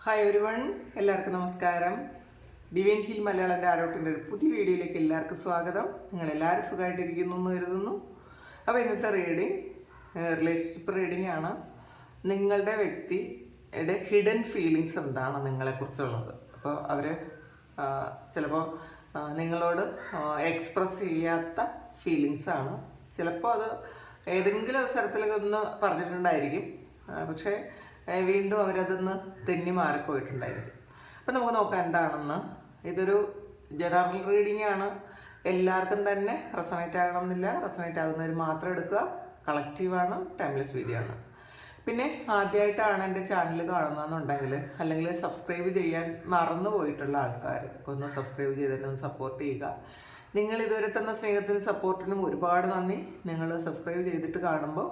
Hi everyone, എല്ലാവർക്കും നമസ്കാരം. Divine heal മലയാളൻ്റെ ആരോട്ടിൻ്റെ ഒരു പുതിയ വീഡിയോയിലേക്ക് എല്ലാവർക്കും സ്വാഗതം. നിങ്ങളെല്ലാവരും സുഖമായിട്ടിരിക്കുന്നു എന്ന് കരുതുന്നു. അപ്പോൾ ഇന്നത്തെ റീഡിങ് റിലേഷൻഷിപ്പ് റീഡിംഗ് ആണ്. നിങ്ങളുടെ വ്യക്തിയുടെ ഹിഡൻ ഫീലിങ്സ് എന്താണ് നിങ്ങളെക്കുറിച്ചുള്ളത്. അപ്പോൾ അവർ ചിലപ്പോൾ നിങ്ങളോട് എക്സ്പ്രസ് ചെയ്യാത്ത ഫീലിങ്സാണ്. ചിലപ്പോൾ അത് ഏതെങ്കിലും അവസരത്തിലൊക്കെ ഒന്ന് പറഞ്ഞിട്ടുണ്ടായിരിക്കും, പക്ഷേ വീണ്ടും അവരതൊന്ന് തെന്നി മാറിപ്പോയിട്ടുണ്ടായിരിക്കും. അപ്പം നമുക്ക് നോക്കാം എന്താണെന്ന്. ഇതൊരു ജനറൽ റീഡിംഗ് ആണ്. എല്ലാവർക്കും തന്നെ റെസണേറ്റ് ആകണമെന്നില്ല. റെസണേറ്റ് ആകുന്നവർ മാത്രം എടുക്കുക. കളക്റ്റീവാണ്, ടൈംലെസ് വീഡിയോ ആണ്. പിന്നെ ആദ്യമായിട്ടാണ് എൻ്റെ ചാനൽ കാണുന്നതെന്നുണ്ടെങ്കിൽ, അല്ലെങ്കിൽ സബ്സ്ക്രൈബ് ചെയ്യാൻ മറന്നു പോയിട്ടുള്ള ആൾക്കാർ ഒന്ന് സബ്സ്ക്രൈബ് ചെയ്തിട്ടൊന്ന് സപ്പോർട്ട് ചെയ്യുക. നിങ്ങൾ ഇതുവരെ തന്ന സ്നേഹത്തിനും സപ്പോർട്ടിനും ഒരുപാട് നന്ദി. നിങ്ങൾ സബ്സ്ക്രൈബ് ചെയ്തിട്ട് കാണുമ്പോൾ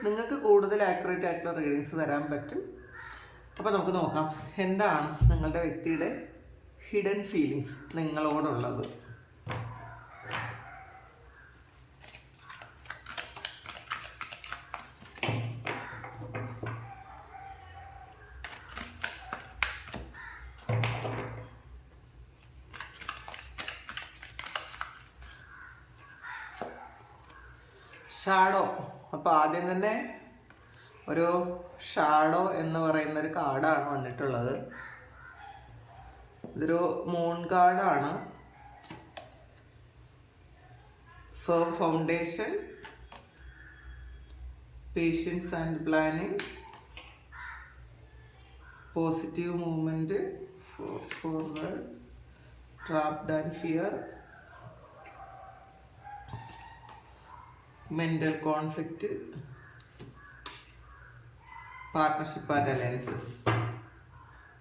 നിങ്ങൾക്ക് കൂടുതൽ ആക്യുറേറ്റ് ആയിട്ടുള്ള റീഡിങ്സ് തരാൻ പറ്റും. അപ്പോൾ നമുക്ക് നോക്കാം എന്താണ് നിങ്ങളുടെ വ്യക്തിയുടെ ഹിഡൻ ഫീലിങ്സ് നിങ്ങളോടുള്ളത്. ഷാഡോ. അപ്പോൾ ആദ്യം തന്നെ ഒരു ഷാഡോ എന്ന് പറയുന്നൊരു കാർഡാണ് വന്നിട്ടുള്ളത്. ഇതൊരു മൂൺ കാർഡാണ്. Firm foundation, patience and planning, positive movement, forward, trapped and fear, mental conflict, partnership and alliances.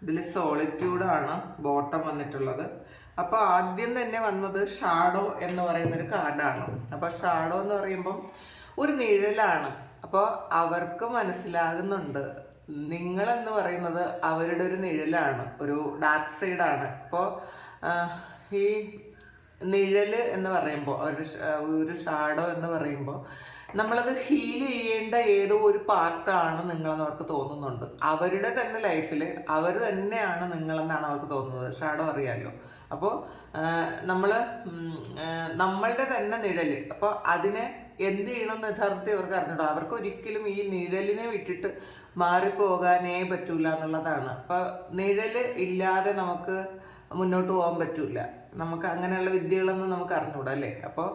ഇതിൽ സോളിറ്റ്യൂഡാണ് ബോട്ടം വന്നിട്ടുള്ളത്. അപ്പോൾ ആദ്യം തന്നെ വന്നത് ഷാഡോ എന്ന് പറയുന്നൊരു കാർഡാണ്. അപ്പോൾ ഷാഡോ എന്ന് പറയുമ്പം ഒരു നിഴലാണ്. അപ്പോൾ അവർക്ക് മനസ്സിലാകുന്നുണ്ട് നിങ്ങളെന്ന് പറയുന്നത് അവരുടെ ഒരു നിഴലാണ്, ഒരു ഡാർക്ക് സൈഡാണ്. അപ്പോൾ ഈ നിഴല് എന്ന് പറയുമ്പോൾ ഒരു ഷാഡോ എന്ന് പറയുമ്പോൾ നമ്മളത് ഹീൽ ചെയ്യേണ്ട ഏതോ ഒരു പാർട്ടാണ് നിങ്ങളെന്ന് അവർക്ക് തോന്നുന്നുണ്ട്. അവരുടെ തന്നെ ലൈഫിൽ അവർ തന്നെയാണ് നിങ്ങളെന്നാണ് അവർക്ക് തോന്നുന്നത്. ഷാഡോ അറിയാമല്ലോ. അപ്പോൾ നമ്മളുടെ തന്നെ നിഴല്. അപ്പോൾ അതിനെ എന്ത് ചെയ്യണമെന്ന് യഥാർത്ഥത്തിൽ അവർക്ക് അറിഞ്ഞിട്ടോ. അവർക്ക് ഒരിക്കലും ഈ നിഴലിനെ വിട്ടിട്ട് മാറിപ്പോകാനേ പറ്റൂല എന്നുള്ളതാണ്. അപ്പോൾ നിഴല് ഇല്ലാതെ നമുക്ക് മുന്നോട്ട് പോകാൻ പറ്റൂല. നമുക്ക് അങ്ങനെയുള്ള വിദ്യകളൊന്നും നമുക്ക് അറിഞ്ഞൂടാ അല്ലേ. അപ്പോൾ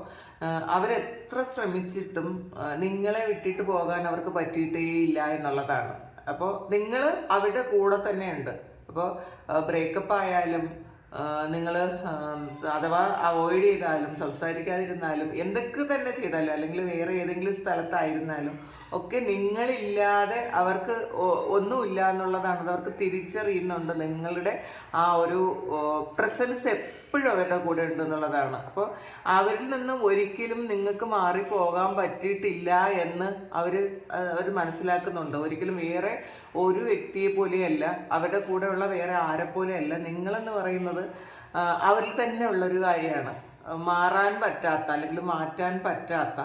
അവരെത്ര ശ്രമിച്ചിട്ടും നിങ്ങളെ വിട്ടിട്ട് പോകാൻ അവർക്ക് പറ്റിയിട്ടേ ഇല്ല എന്നുള്ളതാണ്. അപ്പോൾ നിങ്ങൾ അവരുടെ കൂടെ തന്നെയുണ്ട്. അപ്പോൾ ബ്രേക്കപ്പ് ആയാലും നിങ്ങൾ അഥവാ അവോയ്ഡ് ചെയ്താലും സംസാരിക്കാതിരുന്നാലും എന്തൊക്കെ തന്നെ ചെയ്താലും, അല്ലെങ്കിൽ വേറെ ഏതെങ്കിലും സ്ഥലത്തായിരുന്നാലും ഒക്കെ നിങ്ങളില്ലാതെ അവർക്ക് ഒന്നുമില്ല എന്നുള്ളതാണ്. അവർക്ക് തിരിച്ചറിയുന്നുണ്ട് നിങ്ങളുടെ ആ ഒരു പ്രസൻസ് എപ്പോഴും അവരുടെ കൂടെ ഉണ്ടെന്നുള്ളതാണ്. അപ്പോൾ അവരിൽ നിന്ന് ഒരിക്കലും നിങ്ങൾക്ക് മാറിപ്പോകാൻ പറ്റിയിട്ടില്ല എന്ന് അവർ മനസ്സിലാക്കുന്നുണ്ട്. ഒരിക്കലും വേറെ ഒരു വ്യക്തിയെ പോലെയല്ല, അവരുടെ കൂടെയുള്ള വേറെ ആരെ പോലെയല്ല. നിങ്ങളെന്ന് പറയുന്നത് അവരിൽ തന്നെ ഉള്ളൊരു കാര്യമാണ്. മാറാൻ പറ്റാത്ത അല്ലെങ്കിൽ മാറ്റാൻ പറ്റാത്ത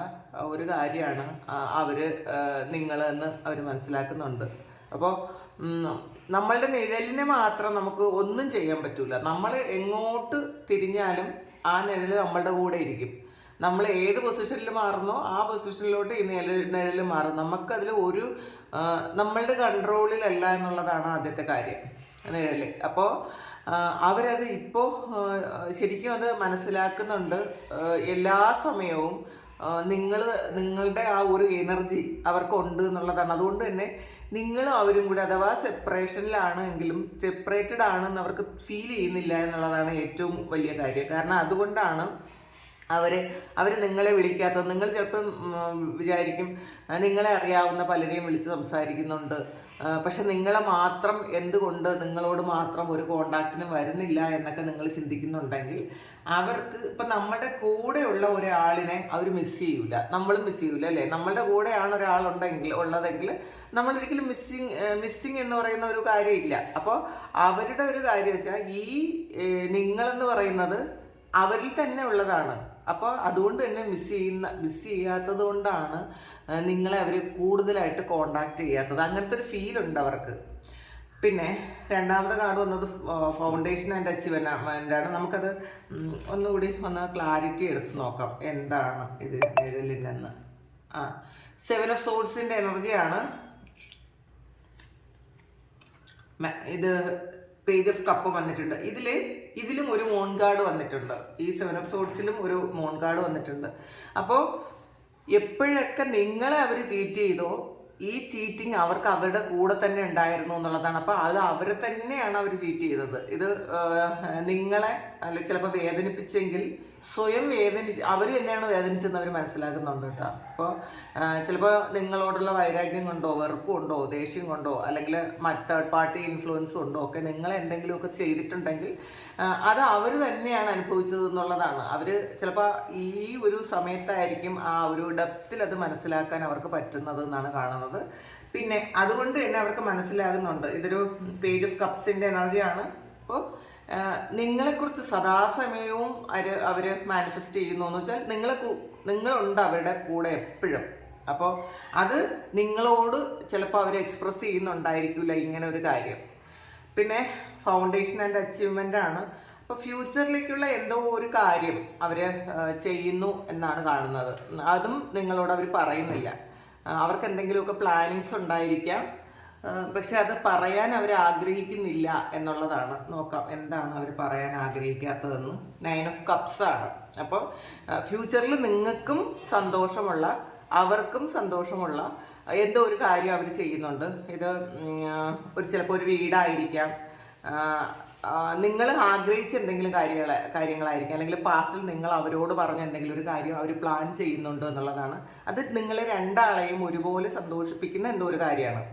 ഒരു കാര്യമാണ് നിങ്ങളെന്ന് അവർ മനസ്സിലാക്കുന്നുണ്ട്. അപ്പോൾ നമ്മളുടെ നിഴലിനെ മാത്രം നമുക്ക് ഒന്നും ചെയ്യാൻ പറ്റില്ല. നമ്മൾ എങ്ങോട്ട് തിരിഞ്ഞാലും ആ നിഴൽ നമ്മളുടെ കൂടെ ഇരിക്കും. നമ്മൾ ഏത് പൊസിഷനിൽ മാറുന്നോ ആ പൊസിഷനിലോട്ട് ഈ നിഴൽ മാറും. നമുക്കതിൽ നമ്മളുടെ കൺട്രോളിലല്ല എന്നുള്ളതാണ് ആദ്യത്തെ കാര്യം, നിഴൽ. അപ്പോൾ അവരത് ഇപ്പോൾ ശരിക്കും അത് മനസ്സിലാക്കുന്നുണ്ട്. എല്ലാ സമയവും നിങ്ങളുടെ ആ ഒരു എനർജി അവർക്കുണ്ട് എന്നുള്ളതാണ്. അതുകൊണ്ട് തന്നെ നിങ്ങളും അവരും കൂടി അഥവാ സെപ്പറേഷനിലാണെങ്കിലും സെപ്പറേറ്റഡ് ആണെന്ന് അവർക്ക് ഫീൽ ചെയ്യുന്നില്ല എന്നുള്ളതാണ് ഏറ്റവും വലിയ കാര്യം. കാരണം അതുകൊണ്ടാണ് അവർ നിങ്ങളെ വിളിക്കാത്തത്. നിങ്ങൾ ചിലപ്പം വിചാരിക്കും നിങ്ങളെ അറിയാവുന്ന പലരെയും വിളിച്ച് സംസാരിക്കുന്നുണ്ട്, പക്ഷെ നിങ്ങളെ മാത്രം എന്തുകൊണ്ട് നിങ്ങളോട് മാത്രം ഒരു കോണ്ടാക്റ്റിനും വരുന്നില്ല എന്നൊക്കെ നിങ്ങൾ ചിന്തിക്കുന്നുണ്ടെങ്കിൽ അവർക്ക് ഇപ്പം നമ്മുടെ കൂടെയുള്ള ഒരാളിനെ അവർ മിസ് ചെയ്യൂല, നമ്മളും മിസ് ചെയ്യൂല അല്ലേ. നമ്മളുടെ കൂടെയാണ് ഉള്ളതെങ്കിൽ നമ്മളൊരിക്കലും മിസ്സിങ് എന്ന് പറയുന്ന ഒരു കാര്യമില്ല. അപ്പോൾ അവരുടെ ഒരു കാര്യം വെച്ചാൽ നിങ്ങളെന്ന് പറയുന്നത് അവരിൽ തന്നെ ഉള്ളതാണ്. അപ്പോൾ അതുകൊണ്ട് തന്നെ മിസ് ചെയ്യാത്തത് കൊണ്ടാണ് നിങ്ങളെ അവർ കൂടുതലായിട്ട് കോണ്ടാക്ട് ചെയ്യാത്തത്. അങ്ങനത്തെ ഒരു ഫീലുണ്ട് അവർക്ക്. പിന്നെ രണ്ടാമത്തെ കാർഡ് വന്നത് ഫൗണ്ടേഷൻ ആൻഡ് അച്ചീവ്മെൻ്റ് ആണ്. നമുക്കത് ഒന്നുകൂടി ഒന്ന് ക്ലാരിറ്റി എടുത്ത് നോക്കാം എന്താണ് ഇത് നിഴലിനെന്ന്. 7 ഓഫ് സോഴ്സിൻ്റെ എനർജിയാണ് ഇത്. പേജ് ഓഫ് കപ്പ് വന്നിട്ടുണ്ട്. ഇതിലും ഒരു മൂൺ കാർഡ് വന്നിട്ടുണ്ട്. ഈ 7 ഓഫ് സോഴ്സിലും ഒരു മൂൺ കാർഡ് വന്നിട്ടുണ്ട്. അപ്പോൾ എപ്പോഴൊക്കെ നിങ്ങളെ അവർ ചീറ്റ് ചെയ്തോ ഈ ചീറ്റിങ് അവർക്ക് അവരുടെ കൂടെ തന്നെ ഉണ്ടായിരുന്നു എന്നുള്ളതാണ്. അപ്പോൾ അത് അവരെ തന്നെയാണ് അവർ ചീറ്റ് ചെയ്തത്. ഇത് നിങ്ങളെ അല്ലെ ചിലപ്പോൾ വേദനിപ്പിച്ചെങ്കിൽ സ്വയം അവർ തന്നെയാണ് വേദനിച്ചെന്ന് അവർ മനസ്സിലാക്കുന്നുണ്ട് കേട്ടോ. അപ്പോൾ ചിലപ്പോൾ നിങ്ങളോടുള്ള വൈരാഗ്യം കൊണ്ടോ വെറുപ്പ് കൊണ്ടോ ദേഷ്യം കൊണ്ടോ അല്ലെങ്കിൽ തേർഡ് പാർട്ടി ഇൻഫ്ലുവൻസ് കൊണ്ടോ ഒക്കെ നിങ്ങൾ എന്തെങ്കിലുമൊക്കെ ചെയ്തിട്ടുണ്ടെങ്കിൽ അത് അവർ തന്നെയാണ് അനുഭവിച്ചത് എന്നുള്ളതാണ്. അവർ ചിലപ്പോൾ ഈ ഒരു സമയത്തായിരിക്കും ആ ഒരു ഡെപ്തിൽ അത് മനസ്സിലാക്കാൻ അവർക്ക് പറ്റുന്നത് എന്നാണ് കാണുന്നത്. പിന്നെ അതുകൊണ്ട് തന്നെ അവർക്ക് മനസ്സിലാകുന്നുണ്ട്. ഇതൊരു പേജ് ഓഫ് കപ്സിൻ്റെ എനർജിയാണ്. അപ്പോൾ നിങ്ങളെക്കുറിച്ച് സദാസമയവും അവർ മാനിഫെസ്റ്റ് ചെയ്യുന്നു എന്ന് വെച്ചാൽ നിങ്ങളുണ്ട് അവരുടെ കൂടെ എപ്പോഴും. അപ്പോൾ അത് നിങ്ങളോട് ചിലപ്പോൾ അവർ എക്സ്പ്രസ് ചെയ്യുന്നുണ്ടായിരിക്കില്ല ഇങ്ങനെ ഒരു കാര്യം. പിന്നെ ഫൗണ്ടേഷൻ ആൻഡ് അച്ചീവ്മെൻ്റ് ആണ്. അപ്പോൾ ഫ്യൂച്ചറിലേക്കുള്ള എന്തോ ഒരു കാര്യം അവർ ചെയ്യുന്നു എന്നാണ് കാണുന്നത്. അതും നിങ്ങളോട് അവർ പറയുന്നില്ല. അവർക്ക് എന്തെങ്കിലുമൊക്കെ പ്ലാനിങ്സ് ഉണ്ടായിരിക്കാം, പക്ഷെ അത് പറയാൻ അവർ ആഗ്രഹിക്കുന്നില്ല എന്നുള്ളതാണ്. നോക്കാം എന്താണ് അവർ പറയാൻ ആഗ്രഹിക്കാത്തതെന്ന്. 9 ഓഫ് കപ്സ് ആണ്. അപ്പോൾ ഫ്യൂച്ചറിൽ നിങ്ങൾക്കും സന്തോഷമുള്ള അവർക്കും സന്തോഷമുള്ള എന്തോ ഒരു കാര്യം അവർ ചെയ്യുന്നുണ്ട്. ഇത് ചിലപ്പോൾ ഒരു വീടായിരിക്കാം, നിങ്ങൾ ആഗ്രഹിച്ച എന്തെങ്കിലും കാര്യങ്ങളായിരിക്കും, അല്ലെങ്കിൽ പാസ്റ്റിൽ നിങ്ങൾ അവരോട് പറഞ്ഞ എന്തെങ്കിലും ഒരു കാര്യം അവർ പ്ലാൻ ചെയ്യുന്നുണ്ട് എന്നുള്ളതാണ്. അത് നിങ്ങളെ രണ്ടാളെയും ഒരുപോലെ സന്തോഷിപ്പിക്കുന്ന എന്തോ ഒരു കാര്യമാണ്.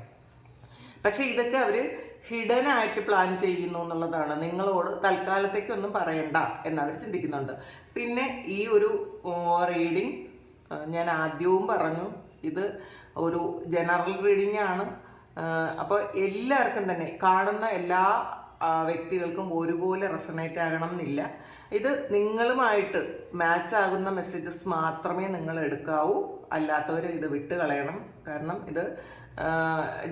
പക്ഷേ ഇതൊക്കെ അവർ ഹിഡൻ ആയിട്ട് പ്ലാൻ ചെയ്യുന്നു എന്നുള്ളതാണ്. നിങ്ങളോട് തൽക്കാലത്തേക്കൊന്നും പറയണ്ട എന്നവർ ചിന്തിക്കുന്നുണ്ട്. പിന്നെ ഈ ഒരു റീഡിങ് ഞാൻ ആദ്യവും പറഞ്ഞു, ഇത് ഒരു ജനറൽ റീഡിംഗ് ആണ്. അപ്പോൾ എല്ലാവർക്കും തന്നെ കാണുന്ന എല്ലാ വ്യക്തികൾക്കും ഒരുപോലെ റെസണേറ്റ് ആകണം എന്നില്ല. ഇത് നിങ്ങളുമായിട്ട് മാച്ച് ആകുന്ന മെസ്സേജസ് മാത്രമേ നിങ്ങൾ എടുക്കാവൂ, അല്ലാത്തവർ ഇത് വിട്ട് കളയണം. കാരണം ഇത്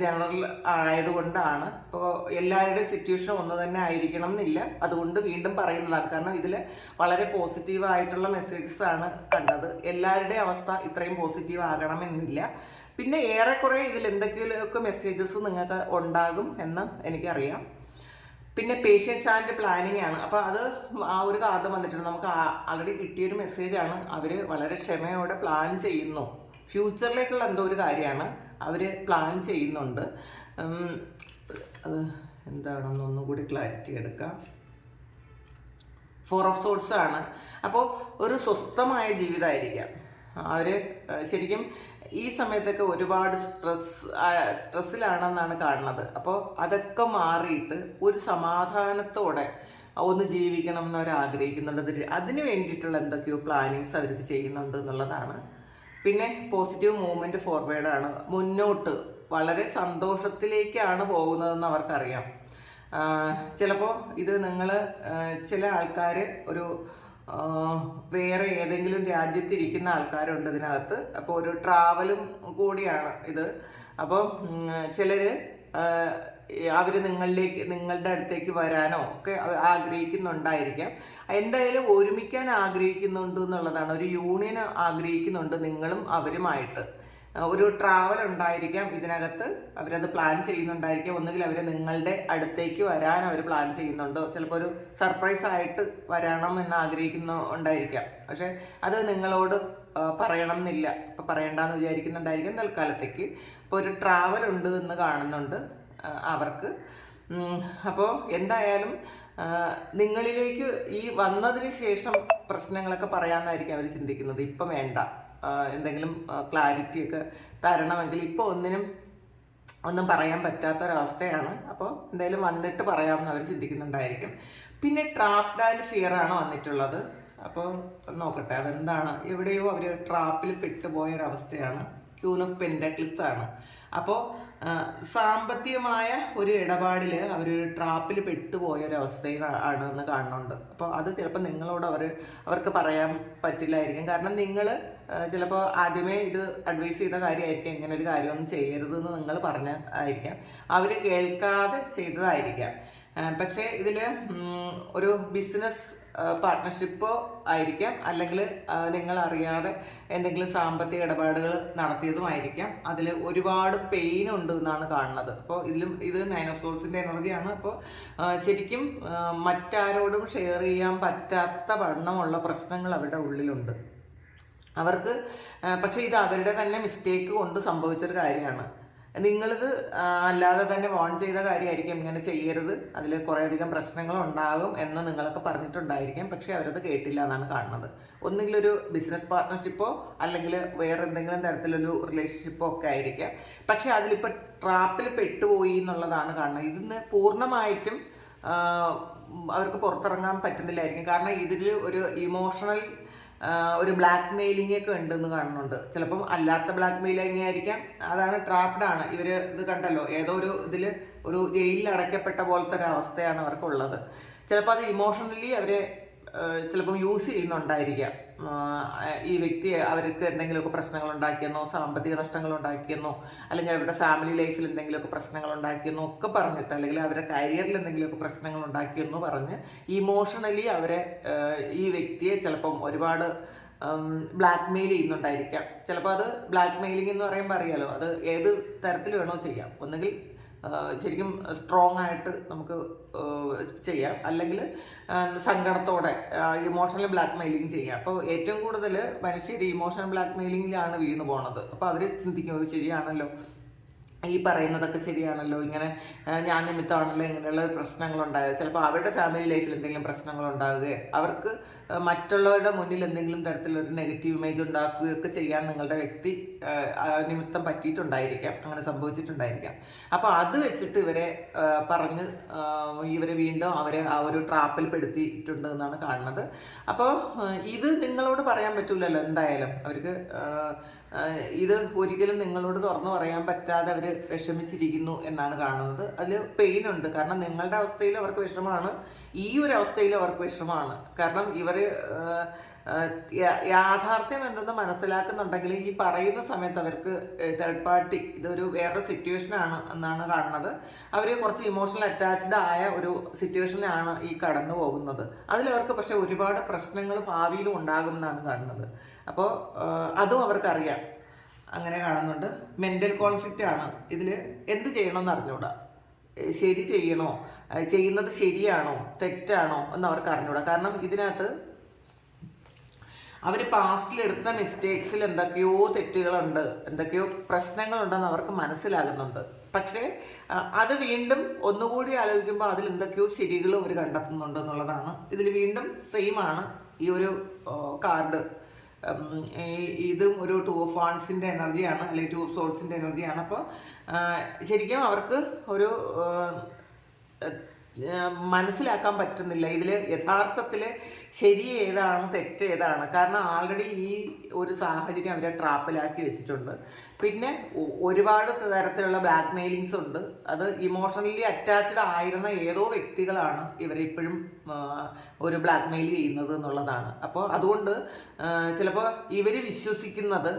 ജനറൽ ആയതുകൊണ്ടാണ്. ഇപ്പോൾ എല്ലാവരുടെയും സിറ്റുവേഷൻ ഒന്ന് തന്നെ ആയിരിക്കണം എന്നില്ല. അതുകൊണ്ട് വീണ്ടും പറയുന്നതാണ്. കാരണം ഇതിൽ വളരെ പോസിറ്റീവായിട്ടുള്ള മെസ്സേജസ് ആണ് കണ്ടത്. എല്ലാവരുടെയും അവസ്ഥ ഇത്രയും പോസിറ്റീവ് ആകണമെന്നില്ല. പിന്നെ ഏറെക്കുറെ ഇതിൽ എന്തൊക്കെയൊക്കെ മെസ്സേജസ് നിങ്ങൾക്ക് ഉണ്ടാകും എന്ന് എനിക്കറിയാം. പിന്നെ പേഷ്യൻസ് ആൻഡ് പ്ലാനിങ് ആണ്. അപ്പോൾ അത് ആ ഒരു കാർഡ് വന്നിട്ടുണ്ട്. നമുക്ക് ആൾറെഡി കിട്ടിയൊരു മെസ്സേജാണ്. അവർ വളരെ ക്ഷമയോടെ പ്ലാൻ ചെയ്യുന്നു. ഫ്യൂച്ചറിലേക്കുള്ള എന്തോ ഒരു കാര്യമാണ് അവർ പ്ലാൻ ചെയ്യുന്നുണ്ട്. അത് എന്താണെന്ന് ഒന്നുകൂടി ക്ലാരിറ്റി എടുക്കാം. 4 ഓഫ് സോർട്സ് ആണ്. അപ്പോൾ ഒരു സ്വസ്ഥമായ ജീവിതമായിരിക്കാം. അവർ ശരിക്കും ഈ സമയത്തൊക്കെ ഒരുപാട് സ്ട്രെസ്സിലാണെന്നാണ് കാണുന്നത്. അപ്പോൾ അതൊക്കെ മാറിയിട്ട് ഒരു സമാധാനത്തോടെ ഒന്ന് ജീവിക്കണം എന്നവർ ആഗ്രഹിക്കുന്നുണ്ട്. അതിന് വേണ്ടിയിട്ടുള്ള എന്തൊക്കെയോ പ്ലാനിങ്സ് അവർ ചെയ്യുന്നുണ്ട് എന്നുള്ളതാണ്. പിന്നെ പോസിറ്റീവ് മൂവ്മെൻറ്റ് ഫോർവേഡാണ്. മുന്നോട്ട് വളരെ സന്തോഷത്തിലേക്കാണ് പോകുന്നതെന്ന് അവർക്കറിയാം. ചിലപ്പോൾ ഇത് നിങ്ങൾ ചില ആൾക്കാർ ഒരു വേറെ ഏതെങ്കിലും രാജ്യത്തിരിക്കുന്ന ആൾക്കാരുണ്ട് ഇതിനകത്ത്. അപ്പോൾ ഒരു ട്രാവലും കൂടിയാണ് ഇത്. അപ്പോൾ ചിലർ അവർ നിങ്ങളുടെ അടുത്തേക്ക് വരാനോ ഒക്കെ ആഗ്രഹിക്കുന്നുണ്ടായിരിക്കാം. എന്തായാലും ഒരുമിക്കാൻ ആഗ്രഹിക്കുന്നുണ്ട് എന്നുള്ളതാണ്. ഒരു യൂണിയൻ ആഗ്രഹിക്കുന്നുണ്ട് നിങ്ങളും അവരുമായിട്ട്. ഒരു ട്രാവൽ ഉണ്ടായിരിക്കാം ഇതിനകത്ത്. അവരത് പ്ലാൻ ചെയ്യുന്നുണ്ടായിരിക്കാം. ഒന്നുകിൽ അവർ നിങ്ങളുടെ അടുത്തേക്ക് വരാൻ അവർ പ്ലാൻ ചെയ്യുന്നുണ്ട്. ചിലപ്പോൾ ഒരു സർപ്രൈസ് ആയിട്ട് വരണം എന്ന് ഉണ്ടായിരിക്കാം. പക്ഷെ അത് നിങ്ങളോട് പറയണം എന്നില്ല. അപ്പോൾ പറയണ്ടെന്ന് വിചാരിക്കുന്നുണ്ടായിരിക്കും തൽക്കാലത്തേക്ക്. അപ്പോൾ ഒരു ട്രാവൽ ഉണ്ട് എന്ന് കാണുന്നുണ്ട് അവർക്ക്. അപ്പോൾ എന്തായാലും നിങ്ങളിലേക്ക് ഈ വന്നതിന് ശേഷം പ്രശ്നങ്ങളൊക്കെ പറയാമെന്നായിരിക്കും അവർ ചിന്തിക്കുന്നത്. ഇപ്പം വേണ്ട, എന്തെങ്കിലും ക്ലാരിറ്റിയൊക്കെ തരണമെങ്കിൽ ഇപ്പോൾ ഒന്നും പറയാൻ പറ്റാത്തൊരവസ്ഥയാണ്. അപ്പോൾ എന്തായാലും വന്നിട്ട് പറയാമെന്ന് അവർ ചിന്തിക്കുന്നുണ്ടായിരിക്കും. പിന്നെ ട്രാപ്ഡ് ആൻഡ് ഫിയർ ആണ് വന്നിട്ടുള്ളത്. അപ്പോൾ നോക്കട്ടെ അതെന്താണ്. എവിടെയോ അവർ ട്രാപ്പിൽ പെട്ടുപോയൊരവസ്ഥയാണ്. ക്യൂൻ ഓഫ് പെൻഡക്കിൾസ് ആണ്. അപ്പോൾ സാമ്പത്തികമായ ഒരു ഇടപാടിൽ അവരൊരു ട്രാപ്പിൽ പെട്ടുപോയൊരവസ്ഥയിലാണ് എന്ന് കാണുന്നുണ്ട്. അപ്പോൾ അത് ചിലപ്പോൾ നിങ്ങളോട് അവർക്ക് പറയാൻ പറ്റില്ലായിരിക്കും. കാരണം നിങ്ങൾ ചിലപ്പോൾ ആദ്യമേ ഇത് അഡ്വൈസ് ചെയ്ത കാര്യമായിരിക്കാം, ഇങ്ങനെ ഒരു കാര്യമൊന്നും ചെയ്യരുതെന്ന് നിങ്ങൾ പറഞ്ഞ ആയിരിക്കാം, അവർ കേൾക്കാതെ ചെയ്തതായിരിക്കാം. പക്ഷേ ഇതിൽ ഒരു ബിസിനസ് പാർട്ട്ണർഷിപ്പോ ആയിരിക്കാം, അല്ലെങ്കിൽ നിങ്ങൾ അറിയാതെ എന്തെങ്കിലും സാമ്പത്തിക ഇടപാടുകൾ നടത്തിയതുമായിരിക്കാം. അതിൽ ഒരുപാട് പെയിൻ ഉണ്ട് എന്നാണ് കാണുന്നത്. അപ്പോൾ ഇത് 9 ഓഫ് സോൾസിൻ്റെ എനർജിയാണ്. അപ്പോൾ ശരിക്കും മറ്റാരോടും ഷെയർ ചെയ്യാൻ പറ്റാത്ത വണ്ണമുള്ള പ്രശ്നങ്ങൾ അവരുടെ ഉള്ളിലുണ്ട് അവർക്ക്. പക്ഷേ ഇത് അവരുടെ തന്നെ മിസ്റ്റേക്ക് കൊണ്ട് സംഭവിച്ചൊരു കാര്യമാണ്. നിങ്ങളിത് അല്ലാതെ തന്നെ വാൺ ചെയ്ത കാര്യമായിരിക്കും, ഇങ്ങനെ ചെയ്യരുത്, അതിൽ കുറേയധികം പ്രശ്നങ്ങളുണ്ടാകും എന്ന് നിങ്ങളൊക്കെ പറഞ്ഞിട്ടുണ്ടായിരിക്കാം. പക്ഷേ അവരത് കേട്ടില്ല എന്നാണ് കാണുന്നത്. ഒന്നുകിൽ ഒരു ബിസിനസ് പാർട്ട്ണർഷിപ്പോ അല്ലെങ്കിൽ വേറെ എന്തെങ്കിലും തരത്തിലൊരു റിലേഷൻഷിപ്പോ ഒക്കെ ആയിരിക്കാം. പക്ഷേ അതിലിപ്പോൾ ട്രാപ്പിൽ പെട്ടുപോയി എന്നുള്ളതാണ് കാണുന്നത്. ഇതിന് പൂർണ്ണമായിട്ടും അവർക്ക് പുറത്തിറങ്ങാൻ പറ്റുന്നില്ലായിരിക്കും. കാരണം ഇതിൽ ഒരു ഇമോഷണൽ ഒരു ബ്ലാക്ക് മെയിലിംഗ് ഒക്കെ ഉണ്ടെന്ന് കാണുന്നുണ്ട്. ചിലപ്പം അല്ലാത്ത ബ്ലാക്ക് മെയിലിംഗ് ആയിരിക്കാം. അതാണ് ട്രാപ്ഡാണ് ഇവർ. ഇത് കണ്ടല്ലോ, ഏതോ ഒരു ഇതിൽ ഒരു ജയിലിൽ അടയ്ക്കപ്പെട്ട പോലത്തെ ഒരു അവസ്ഥയാണ് അവർക്കുള്ളത്. ചിലപ്പോൾ അത് ഇമോഷണലി അവരെ ചിലപ്പം യൂസ് ചെയ്യുന്നുണ്ടായിരിക്കാം. ഈ വ്യക്തി അവർക്ക് എന്തെങ്കിലുമൊക്കെ പ്രശ്നങ്ങൾ ഉണ്ടാക്കിയെന്നോ, സാമ്പത്തിക നഷ്ടങ്ങൾ ഉണ്ടാക്കിയെന്നോ, അല്ലെങ്കിൽ അവരുടെ ഫാമിലി ലൈഫിൽ എന്തെങ്കിലുമൊക്കെ പ്രശ്നങ്ങൾ ഉണ്ടാക്കിയെന്നോ ഒക്കെ പറഞ്ഞിട്ട്, അല്ലെങ്കിൽ അവരുടെ കരിയറിൽ എന്തെങ്കിലുമൊക്കെ പ്രശ്നങ്ങൾ ഉണ്ടാക്കിയെന്നോ പറഞ്ഞ് ഇമോഷണലി അവരെ ഈ വ്യക്തിയെ ചിലപ്പം ഒരുപാട് ബ്ലാക്ക് മെയിൽ ചെയ്യുന്നുണ്ടായിരിക്കാം. ചിലപ്പോൾ അത് ബ്ലാക്ക് മെയിലിംഗ് എന്ന് പറയുമ്പോൾ അറിയാലോ, അത് ഏത് തരത്തിൽ വേണോ ചെയ്യാം. ഒന്നുകിൽ ശരിക്കും സ്ട്രോങ് ആയിട്ട് നമുക്ക് ചെയ്യാം, അല്ലെങ്കിൽ സങ്കടത്തോടെ ഇമോഷണൽ ബ്ലാക്ക് മെയിലിംഗ് ചെയ്യാം. അപ്പോൾ ഏറ്റവും കൂടുതൽ മനുഷ്യർ ഇമോഷണൽ ബ്ലാക്ക് മെയിലിങ്ങിലാണ് വീണ് പോണത്. അപ്പോൾ അവർ ചിന്തിക്കുന്നത് ശരിയാണല്ലോ, ഈ പറയുന്നതൊക്കെ ശരിയാണല്ലോ, ഇങ്ങനെ ഞാൻ നിമിത്തമാണല്ലോ ഇങ്ങനെയുള്ള പ്രശ്നങ്ങളുണ്ടായത്. ചിലപ്പോൾ അവരുടെ ഫാമിലി ലൈഫിൽ എന്തെങ്കിലും പ്രശ്നങ്ങളുണ്ടാകുകയോ അവർക്ക് മറ്റുള്ളവരുടെ മുന്നിൽ എന്തെങ്കിലും തരത്തിലൊരു നെഗറ്റീവ് ഇമേജ് ഉണ്ടാക്കുകയൊക്കെ ചെയ്യാൻ നിങ്ങളുടെ വ്യക്തി നിമിത്തം പറ്റിയിട്ടുണ്ടായിരിക്കാം, അങ്ങനെ സംഭവിച്ചിട്ടുണ്ടായിരിക്കാം. അപ്പോൾ അത് വെച്ചിട്ട് ഇവരെ പറഞ്ഞ് ഇവരെ വീണ്ടും അവരെ ആ ഒരു ട്രാപ്പിൽ പെടുത്തിയിട്ടുണ്ട് എന്നാണ് കാണുന്നത്. അപ്പോൾ ഇത് നിങ്ങളോട് പറയാൻ പറ്റൂലല്ലോ എന്തായാലും. അവർക്ക് ഇത് ഒരിക്കലും നിങ്ങളോട് തുറന്നു പറയാൻ പറ്റാതെ അവർ വിഷമിച്ചിരിക്കുന്നു എന്നാണ് കാണുന്നത്. അതിൽ പെയിൻ ഉണ്ട്. കാരണം നിങ്ങളുടെ അവസ്ഥയിൽ അവർക്ക് വിഷമമാണ്, ഈ ഒരു അവസ്ഥയിൽ അവർക്ക് വിഷമമാണ്. കാരണം ഇവർ യാഥാർത്ഥ്യം എന്തെന്ന് മനസ്സിലാക്കുന്നുണ്ടെങ്കിൽ ഈ പറയുന്ന സമയത്ത് അവർക്ക് തേർഡ് പാർട്ടി ഇതൊരു വേറൊരു സിറ്റുവേഷനാണ് എന്നാണ് കാണുന്നത്. അവർ കുറച്ച് ഇമോഷണൽ അറ്റാച്ച്ഡ് ആയ ഒരു സിറ്റുവേഷനിലാണ് ഈ കടന്നു പോകുന്നത്. അതിലവർക്ക് പക്ഷെ ഒരുപാട് പ്രശ്നങ്ങൾ ഭാവിയിലും ഉണ്ടാകും എന്നാണ് കാണുന്നത്. അപ്പോൾ അതും അവർക്കറിയാം, അങ്ങനെ കാണുന്നുണ്ട്. മെൻ്റൽ കോൺഫ്ലിക്റ്റ് ആണ് ഇതിൽ. എന്ത് ചെയ്യണമെന്ന് അറിഞ്ഞൂടാ, ശരി ചെയ്യണോ, ചെയ്യുന്നത് ശരിയാണോ തെറ്റാണോ എന്ന് അവർക്ക് അറിഞ്ഞൂടാ. കാരണം ഇതിനകത്ത് അവർ പാസ്റ്റിലെടുത്ത മിസ്റ്റേക്സിൽ എന്തൊക്കെയോ തെറ്റുകളുണ്ട്, എന്തൊക്കെയോ പ്രശ്നങ്ങളുണ്ടെന്ന് അവർക്ക് മനസ്സിലാകുന്നുണ്ട്. പക്ഷേ അത് വീണ്ടും ഒന്നുകൂടി ആലോചിക്കുമ്പോൾ അതിൽ എന്തൊക്കെയോ ശരികളും അവർ കണ്ടെത്തുന്നുണ്ട് എന്നുള്ളതാണ്. ഇതിൽ വീണ്ടും സെയിം ആണ് ഈ ഒരു കാർഡ്. ഇതും ഒരു 2 ഓഫ് വാൻസിൻ്റെ എനർജിയാണ്, അല്ലെങ്കിൽ 2 ഓഫ് സോൾസിൻ്റെ എനർജിയാണ്. അപ്പോൾ ശരിക്കും അവർക്ക് ഒരു മനസ്സിലാക്കാൻ പറ്റുന്നില്ല ഇതിൽ യഥാർത്ഥത്തിൽ ശരി ഏതാണ് തെറ്റ് ഏതാണ്. കാരണം ആൾറെഡി ഈ ഒരു സാഹചര്യം അവരെ ട്രാപ്പിലാക്കി വെച്ചിട്ടുണ്ട്. പിന്നെ ഒരുപാട് തരത്തിലുള്ള ബ്ലാക്ക് മെയിലിങ്സ് ഉണ്ട്. അത് ഇമോഷണലി അറ്റാച്ച്ഡ് ആയിരുന്ന ഏതോ വ്യക്തികളാണ് ഇവരെ ഇപ്പോഴും ഒരു ബ്ലാക്ക് മെയിൽ ചെയ്യുന്നത് എന്നുള്ളതാണ്. അപ്പോൾ അതുകൊണ്ട് ചിലപ്പോൾ ഇവർ വിശ്വസിക്കുന്നത്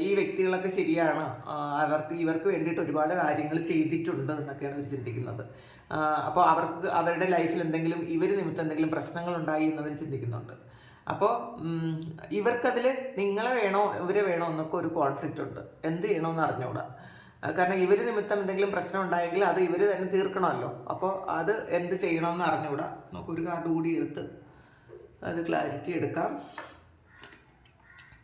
ഈ വ്യക്തികളൊക്കെ ശരിയാണ്, ഇവർക്ക് വേണ്ടിയിട്ട് ഒരുപാട് കാര്യങ്ങൾ ചെയ്തിട്ടുണ്ട് എന്നൊക്കെയാണ് ഇവർ ചിന്തിക്കുന്നത്. അപ്പോൾ അവരുടെ ലൈഫിൽ എന്തെങ്കിലും ഇവർ നിമിത്തം എന്തെങ്കിലും പ്രശ്നങ്ങളുണ്ടായി എന്നവർ ചിന്തിക്കുന്നുണ്ട്. അപ്പോൾ ഇവർക്കതിൽ നിങ്ങളെ വേണോ ഇവരെ വേണോ എന്നൊക്കെ ഒരു കോൺഫ്ലിക്റ്റ് ഉണ്ട്. എന്ത് ചെയ്യണമെന്ന് അറിഞ്ഞുകൂടാ. കാരണം ഇവർ നിമിത്തം എന്തെങ്കിലും പ്രശ്നം ഉണ്ടായെങ്കിൽ അത് ഇവർ തന്നെ തീർക്കണമല്ലോ. അപ്പോൾ അത് എന്ത് ചെയ്യണമെന്ന് അറിഞ്ഞുകൂടാ. നമുക്കൊരു കാർഡ് കൂടി എടുത്ത് അത് ക്ലാരിറ്റി എടുക്കാം.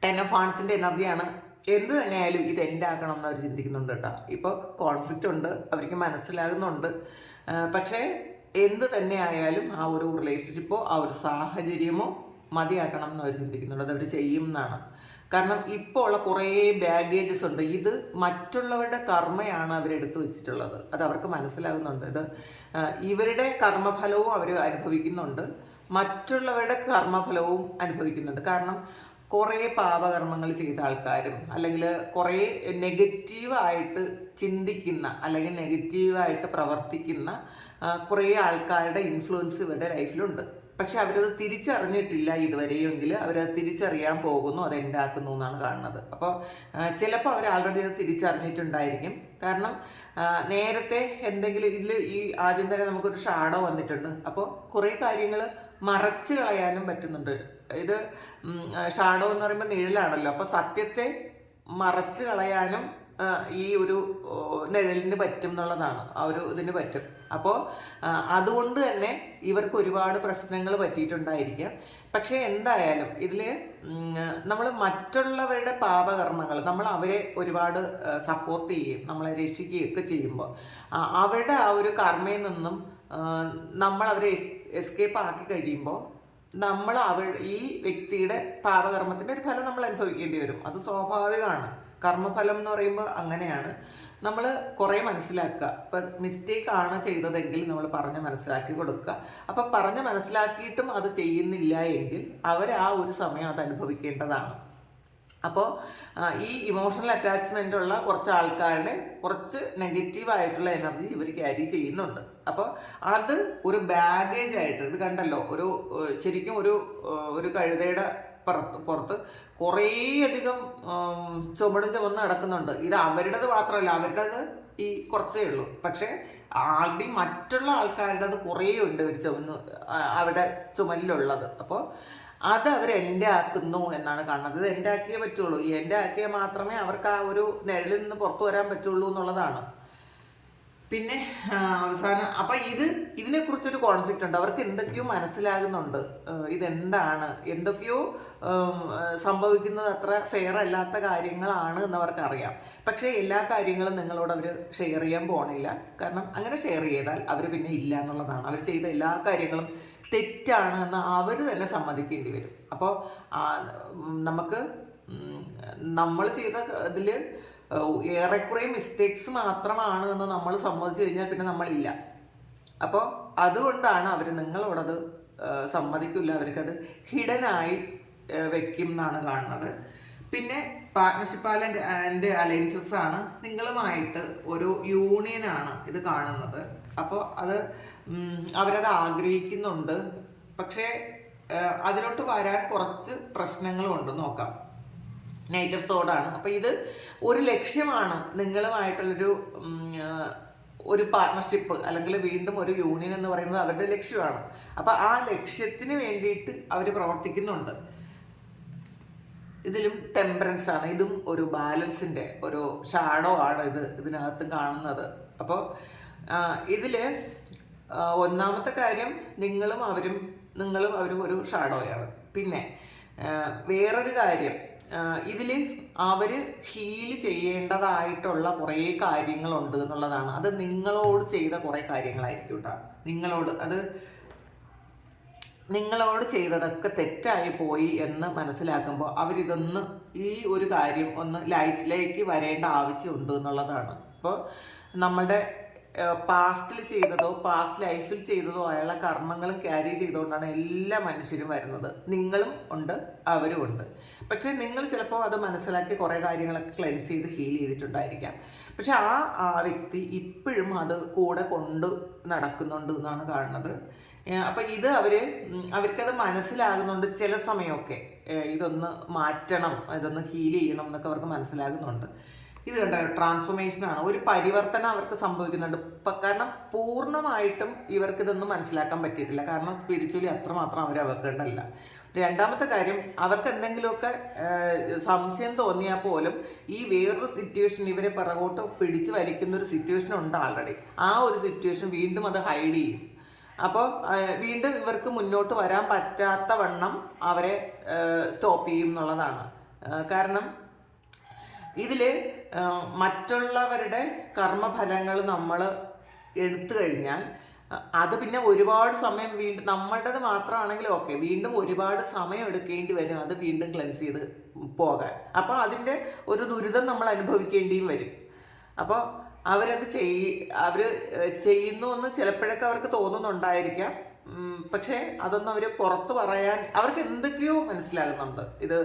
10 ഓഫ് വാൻസിൻ്റെ എനർജിയാണ്. എന്ത് തന്നെയായാലും ഇത് എൻ്റെ ആക്കണം എന്ന് അവർ ചിന്തിക്കുന്നുണ്ട് കേട്ടോ. ഇപ്പോൾ കോൺഫ്ലിക്റ്റ് ഉണ്ട്, അവർക്ക് മനസ്സിലാകുന്നുണ്ട്. പക്ഷേ എന്ത് തന്നെ ആയാലും ആ ഒരു റിലേഷൻഷിപ്പോ ആ ഒരു സാഹചര്യമോ മതിയാക്കണം എന്ന് അവർ ചിന്തിക്കുന്നുണ്ട്. അതവർ ചെയ്യും എന്നാണ്. കാരണം ഇപ്പോൾ ഉള്ള കുറേ ബാഗേജസ് ഉണ്ട്. ഇത് മറ്റുള്ളവരുടെ കർമ്മയാണ് അവരെടുത്തു വെച്ചിട്ടുള്ളത്. അത് അവർക്ക് മനസ്സിലാകുന്നുണ്ട്. ഇത് ഇവരുടെ കർമ്മഫലവും അവർ അനുഭവിക്കുന്നുണ്ട്, മറ്റുള്ളവരുടെ കർമ്മഫലവും അനുഭവിക്കുന്നുണ്ട്. കാരണം കുറേ പാപകർമ്മങ്ങൾ ചെയ്ത ആൾക്കാരും, അല്ലെങ്കിൽ കുറേ നെഗറ്റീവായിട്ട് ചിന്തിക്കുന്ന അല്ലെങ്കിൽ നെഗറ്റീവായിട്ട് പ്രവർത്തിക്കുന്ന കുറേ ആൾക്കാരുടെ ഇൻഫ്ലുവൻസ് ഇവരുടെ ലൈഫിലുണ്ട്. പക്ഷെ അവരത് തിരിച്ചറിഞ്ഞിട്ടില്ല ഇതുവരെയെങ്കിൽ അവരത് തിരിച്ചറിയാൻ പോകുന്നു, അത് ഉണ്ടാക്കുന്നു എന്നാണ് കാണുന്നത്. അപ്പോൾ ചിലപ്പോൾ അവർ ആൾറെഡി അത് തിരിച്ചറിഞ്ഞിട്ടുണ്ടായിരിക്കും. കാരണം നേരത്തെ എന്തെങ്കിലും ഇതിൽ ഈ ആദ്യം തന്നെ നമുക്കൊരു ഷാഡോ വന്നിട്ടുണ്ട്. അപ്പോൾ കുറേ കാര്യങ്ങൾ മറച്ചു കളയാനും പറ്റുന്നുണ്ട്. ഇത് ഷാഡോ എന്ന് പറയുമ്പോൾ നിഴലാണല്ലോ, അപ്പോൾ സത്യത്തെ മറച്ചു കളയാനും ഈ ഒരു നിഴലിന് പറ്റും എന്നുള്ളതാണ്, ആ ഒരു ഇതിന് പറ്റും. അപ്പോൾ അതുകൊണ്ട് തന്നെ ഇവർക്ക് ഒരുപാട് പ്രശ്നങ്ങൾ പറ്റിയിട്ടുണ്ടായിരിക്കാം. പക്ഷേ എന്തായാലും ഇതിൽ നമ്മൾ മറ്റുള്ളവരുടെ പാപകർമ്മങ്ങൾ, നമ്മൾ അവരെ ഒരുപാട് സപ്പോർട്ട് ചെയ്യുകയും നമ്മളെ രക്ഷിക്കുകയൊക്കെ ചെയ്യുമ്പോൾ അവരുടെ ആ ഒരു കർമ്മയിൽ നിന്നും നമ്മൾ അവരെ എസ്കേപ്പ് ആക്കി കഴിയുമ്പോൾ നമ്മൾ ഈ വ്യക്തിയുടെ പാപകർമ്മത്തിൻ്റെ ഒരു ഫലം നമ്മൾ അനുഭവിക്കേണ്ടി വരും. അത് സ്വാഭാവികമാണ്. കർമ്മഫലം എന്ന് പറയുമ്പോൾ അങ്ങനെയാണ്. നമ്മൾ കുറേ മനസ്സിലാക്കുക. ഇപ്പം മിസ്റ്റേക്ക് ആണ് ചെയ്തതെങ്കിൽ നമ്മൾ പറഞ്ഞ് മനസ്സിലാക്കി കൊടുക്കുക. അപ്പം പറഞ്ഞ് മനസ്സിലാക്കിയിട്ടും അത് ചെയ്യുന്നില്ല എങ്കിൽ അവർ ആ ഒരു സമയം അത് അനുഭവിക്കേണ്ടതാണ്. അപ്പോൾ ഈ ഇമോഷണൽ അറ്റാച്ച്മെൻ്റ് ഉള്ള കുറച്ച് ആൾക്കാരുടെ കുറച്ച് നെഗറ്റീവായിട്ടുള്ള എനർജി ഇവർ ക്യാരി ചെയ്യുന്നുണ്ട്. അപ്പോൾ അത് ഒരു ബാഗേജ് ആയിട്ട്, ഇത് കണ്ടല്ലോ, ശരിക്കും ഒരു കഴുതയുടെ പുറത്ത് കുറേയധികം ചുമന്ന് നടക്കുന്നുണ്ട്. ഇത് അവരുടേത് മാത്രമല്ല, അവരുടേത് ഈ കുറച്ചേ ഉള്ളൂ. പക്ഷേ ആൾറെഡി മറ്റുള്ള ആൾക്കാരുടേത് കുറേ ഉണ്ട് അവരുടെ ചുമലിലുള്ളത്. അപ്പോൾ അത് അവർ എൻ്റെ ആക്കുന്നു എന്നാണ് കാണുന്നത്. ഇത് എൻ്റെ ആക്കിയേ പറ്റുള്ളൂ, ഈ എൻ്റെ ആക്കിയാൽ മാത്രമേ അവർക്ക് ആ ഒരു നിഴലിൽ നിന്ന് പുറത്തു വരാൻ പറ്റുള്ളൂ എന്നുള്ളതാണ്. പിന്നെ അവസാനം അപ്പം ഇതിനെക്കുറിച്ചൊരു കോൺഫ്ലിക്റ്റ് ഉണ്ട്. അവർക്ക് എന്തൊക്കെയോ മനസ്സിലാകുന്നുണ്ട്, ഇതെന്താണ്, എന്തൊക്കെയോ സംഭവിക്കുന്നത് അത്ര ഫെയർ അല്ലാത്ത കാര്യങ്ങളാണ് എന്നവർക്കറിയാം. പക്ഷേ എല്ലാ കാര്യങ്ങളും നിങ്ങളോട് അവർ ഷെയർ ചെയ്യാൻ പോകണില്ല. കാരണം അങ്ങനെ ഷെയർ ചെയ്താൽ അവർ പിന്നെ ഇല്ല എന്നുള്ളതാണ്. അവർ ചെയ്ത എല്ലാ കാര്യങ്ങളും തെറ്റാണ് എന്ന് അവർ തന്നെ സമ്മതിക്കേണ്ടി വരും. അപ്പോൾ നമ്മൾ ചെയ്ത ഇതിൽ ഏറെക്കുറെ മിസ്റ്റേക്സ് മാത്രമാണ് എന്ന് നമ്മൾ സമ്മതിച്ചു കഴിഞ്ഞാൽ പിന്നെ നമ്മളില്ല. അപ്പോൾ അതുകൊണ്ടാണ് അവർ നിങ്ങളോടത് സമ്മതിക്കില്ല, അവർക്കത് ഹിഡനായി വെക്കും എന്നാണ് കാണുന്നത്. പിന്നെ പാർട്ട്ണർഷിപ്പ് ആൻഡ് അലയൻസസ് ആണ്, നിങ്ങളുമായിട്ട് ഒരു യൂണിയനാണ് ഇത് കാണുന്നത്. അപ്പോൾ അത് അവരത് ആഗ്രഹിക്കുന്നുണ്ട്. പക്ഷേ അതിലോട്ട് വരാൻ കുറച്ച് പ്രശ്നങ്ങളുണ്ട്. നോക്കാം. നൈറ്റ് ഓഫ് സോഡാണ്. അപ്പോൾ ഇത് ഒരു ലക്ഷ്യമാണ്, നിങ്ങളുമായിട്ടുള്ളൊരു പാർട്ട്ണർഷിപ്പ് അല്ലെങ്കിൽ വീണ്ടും ഒരു യൂണിയൻ എന്ന് പറയുന്നത് അവരുടെ ലക്ഷ്യമാണ്. അപ്പോൾ ആ ലക്ഷ്യത്തിന് വേണ്ടിയിട്ട് അവർ പ്രവർത്തിക്കുന്നുണ്ട്. ഇതിലും ടെമ്പറൻസ് ആണ്, ഇതും ഒരു ബാലൻസിൻ്റെ ഒരു ഷാഡോ ആണ് ഇതിനകത്ത് കാണുന്നത്. അപ്പോൾ ഇതിൽ ഒന്നാമത്തെ കാര്യം നിങ്ങളും അവരും ഒരു ഷാഡോയാണ്. പിന്നെ വേറൊരു കാര്യം, ഇതിൽ അവർ ഹീൽ ചെയ്യേണ്ടതായിട്ടുള്ള കുറേ കാര്യങ്ങളുണ്ട് എന്നുള്ളതാണ്. അത് നിങ്ങളോട് ചെയ്ത കുറേ കാര്യങ്ങളായിരിക്കും കേട്ടോ. നിങ്ങളോട് ചെയ്തതൊക്കെ തെറ്റായി പോയി എന്ന് മനസ്സിലാക്കുമ്പോൾ അവരിതൊന്ന് ഈ ഒരു കാര്യം ഒന്ന് ലൈറ്റിലേക്ക് വരേണ്ട ആവശ്യമുണ്ട് എന്നുള്ളതാണ്. അപ്പോൾ നമ്മളുടെ പാസ്റ്റിൽ ചെയ്തതോ പാസ്റ്റ് ലൈഫിൽ ചെയ്തതോ ആയുള്ള കർമ്മങ്ങളും ക്യാരി ചെയ്തുകൊണ്ടാണ് എല്ലാ മനുഷ്യരും വരുന്നത്. നിങ്ങളും ഉണ്ട്, അവരും ഉണ്ട്. പക്ഷേ നിങ്ങൾ ചിലപ്പോൾ അത് മനസ്സിലാക്കി കുറേ കാര്യങ്ങളൊക്കെ ക്ലെൻസ് ചെയ്ത് ഹീൽ ചെയ്തിട്ടുണ്ടായിരിക്കാം. പക്ഷെ ആ വ്യക്തി ഇപ്പോഴും അത് കൂടെ കൊണ്ട് നടക്കുന്നുണ്ട് എന്നാണ് കാണുന്നത്. അപ്പം ഇത് അവർക്കത് മനസ്സിലാകുന്നുണ്ട്. ചില സമയമൊക്കെ ഇതൊന്ന് മാറ്റണം, ഇതൊന്ന് ഹീൽ ചെയ്യണം എന്നൊക്കെ അവർക്ക് മനസ്സിലാകുന്നുണ്ട്. ഇത് കണ്ട ട്രാൻസ്ഫോർമേഷനാണ്, ഒരു പരിവർത്തനം അവർക്ക് സംഭവിക്കുന്നുണ്ട്. കാരണം പൂർണ്ണമായിട്ടും ഇവർക്കിതൊന്നും മനസ്സിലാക്കാൻ പറ്റിയിട്ടില്ല. കാരണം സ്പിരിച്വലി അത്രമാത്രം അവർ അവർക്കുണ്ടല്ല. രണ്ടാമത്തെ കാര്യം, അവർക്ക് എന്തെങ്കിലുമൊക്കെ സംശയം തോന്നിയാൽ പോലും ഈ വേറൊരു സിറ്റുവേഷൻ ഇവരെ പിറകോട്ട് പിടിച്ച് വലിക്കുന്ന ഒരു സിറ്റുവേഷൻ ഉണ്ട് ആൾറെഡി. ആ ഒരു സിറ്റുവേഷൻ വീണ്ടും അത് ഹൈഡ് ചെയ്യും. അപ്പോൾ വീണ്ടും ഇവർക്ക് മുന്നോട്ട് വരാൻ പറ്റാത്ത വണ്ണം അവരെ സ്റ്റോപ്പ് ചെയ്യും എന്നുള്ളതാണ്. കാരണം ഇതിൽ മറ്റുള്ളവരുടെ കർമ്മഫലങ്ങൾ നമ്മൾ എടുത്തു കഴിഞ്ഞാൽ അത് പിന്നെ ഒരുപാട് സമയം വീണ്ടും നമ്മളുടേത് മാത്രമാണെങ്കിൽ ഓക്കെ, വീണ്ടും ഒരുപാട് സമയം എടുക്കേണ്ടി വരും അത് വീണ്ടും ക്ലെൻസ് ചെയ്ത് പോകാൻ. അപ്പോൾ അതിൻ്റെ ഒരു ദുരിതം നമ്മൾ അനുഭവിക്കേണ്ടിയും വരും. അപ്പോൾ അവരത് ചെയ്യുന്നു എന്ന് ചിലപ്പോഴൊക്കെ അവർക്ക് തോന്നുന്നുണ്ടായിരിക്കാം. പക്ഷേ അതൊന്നും അവർ പുറത്ത് പറയാൻ അവർക്ക് എന്തൊക്കെയോ മനസ്സിലാകുന്നുണ്ട്. ഇത്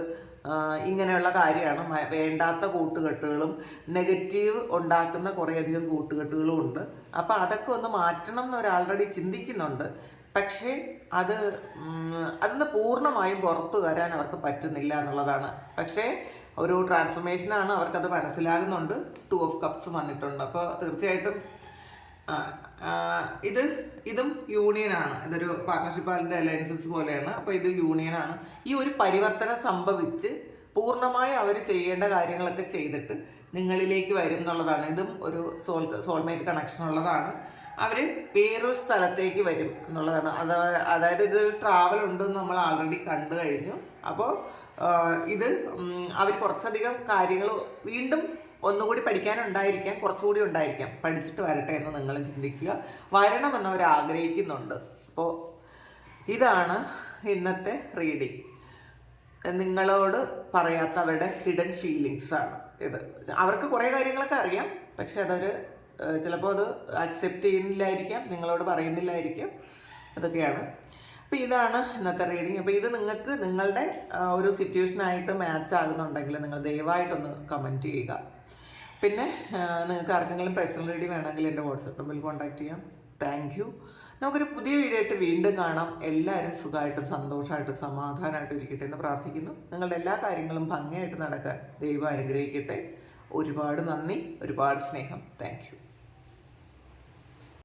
ഇങ്ങനെയുള്ള കാര്യമാണ്, വേണ്ടാത്ത കൂട്ടുകെട്ടുകളും നെഗറ്റീവ് ഉണ്ടാക്കുന്ന കുറേയധികം കൂട്ടുകെട്ടുകളും ഉണ്ട്. അപ്പോൾ അതൊക്കെ ഒന്ന് മാറ്റണം എന്ന് അവർ ആൾറെഡി ചിന്തിക്കുന്നുണ്ട്. പക്ഷേ അതിന്ന് പൂർണ്ണമായും പുറത്തു വരാൻ അവർക്ക് പറ്റുന്നില്ല എന്നുള്ളതാണ്. പക്ഷേ ഒരു ട്രാൻസ്ഫോർമേഷനാണ്, അവർക്കത് മനസ്സിലാകുന്നുണ്ട്. 2 ഓഫ് കപ്സ് വന്നിട്ടുണ്ട്. അപ്പോൾ തീർച്ചയായിട്ടും ഇതും യൂണിയനാണ്. ഇതൊരു പാർട്ട്ണർഷിപ്പ് അതിൻ്റെ അലയൻസസ് പോലെയാണ്. അപ്പോൾ ഇത് യൂണിയനാണ്. ഈ ഒരു പരിവർത്തനം സംഭവിച്ച് പൂർണ്ണമായി അവർ ചെയ്യേണ്ട കാര്യങ്ങളൊക്കെ ചെയ്തിട്ട് നിങ്ങളിലേക്ക് വരും എന്നുള്ളതാണ്. ഇതും ഒരു സോൾമേറ്റ് കണക്ഷൻ ഉള്ളതാണ്. അവർ വേറൊരു സ്ഥലത്തേക്ക് വരും എന്നുള്ളതാണ്. അതായത് ഇത് ട്രാവൽ ഉണ്ടെന്ന് നമ്മൾ ആൾറെഡി കണ്ടു കഴിഞ്ഞു. അപ്പോൾ ഇത് അവർ കുറച്ചധികം കാര്യങ്ങൾ വീണ്ടും ഒന്നുകൂടി പഠിക്കാനുണ്ടായിരിക്കാം, കുറച്ചുകൂടി ഉണ്ടായിരിക്കാം. പഠിച്ചിട്ട് വരട്ടെ എന്ന് നിങ്ങൾ ചിന്തിക്കുക. വരണമെന്ന് അവർ ആഗ്രഹിക്കുന്നുണ്ട്. അപ്പോൾ ഇതാണ് ഇന്നത്തെ റീഡിങ്. നിങ്ങളോട് പറയാത്ത അവരുടെ ഹിഡൻ ഫീലിങ്സ് ആണ് ഇത്. അവർക്ക് കുറേ കാര്യങ്ങളൊക്കെ അറിയാം, പക്ഷെ അതവർ ചിലപ്പോൾ അത് അക്സെപ്റ്റ് ചെയ്യുന്നില്ലായിരിക്കാം, നിങ്ങളോട് പറയുന്നില്ലായിരിക്കാം. അതൊക്കെയാണ്. അപ്പോൾ ഇതാണ് ഇന്നത്തെ റീഡിങ്. അപ്പോൾ ഇത് നിങ്ങൾക്ക് നിങ്ങളുടെ ഒരു സിറ്റുവേഷനായിട്ട് മാച്ച് ആകുന്നുണ്ടെങ്കിൽ നിങ്ങൾ ദയവായിട്ടൊന്ന് കമൻറ്റ് ചെയ്യുക. പിന്നെ നിങ്ങൾക്ക് ആർക്കെങ്കിലും പേഴ്സണൽ റീഡിങ് വേണമെങ്കിൽ എൻ്റെ വാട്സപ്പ് നമ്പറിൽ കോൺടാക്റ്റ് ചെയ്യാം. Thank you. നമുക്കൊരു പുതിയ വീഡിയോ ആയിട്ട് വീണ്ടും കാണാം. എല്ലാവരും സുഖമായിട്ടും സന്തോഷമായിട്ടും സമാധാനമായിട്ടും ഇരിക്കട്ടെ എന്ന് പ്രാർത്ഥിക്കുന്നു. നിങ്ങളുടെ എല്ലാ കാര്യങ്ങളും ഭംഗിയായിട്ട് നടക്കാൻ ദൈവം അനുഗ്രഹിക്കട്ടെ. ഒരുപാട് നന്ദി, ഒരുപാട് സ്നേഹം. Thank you.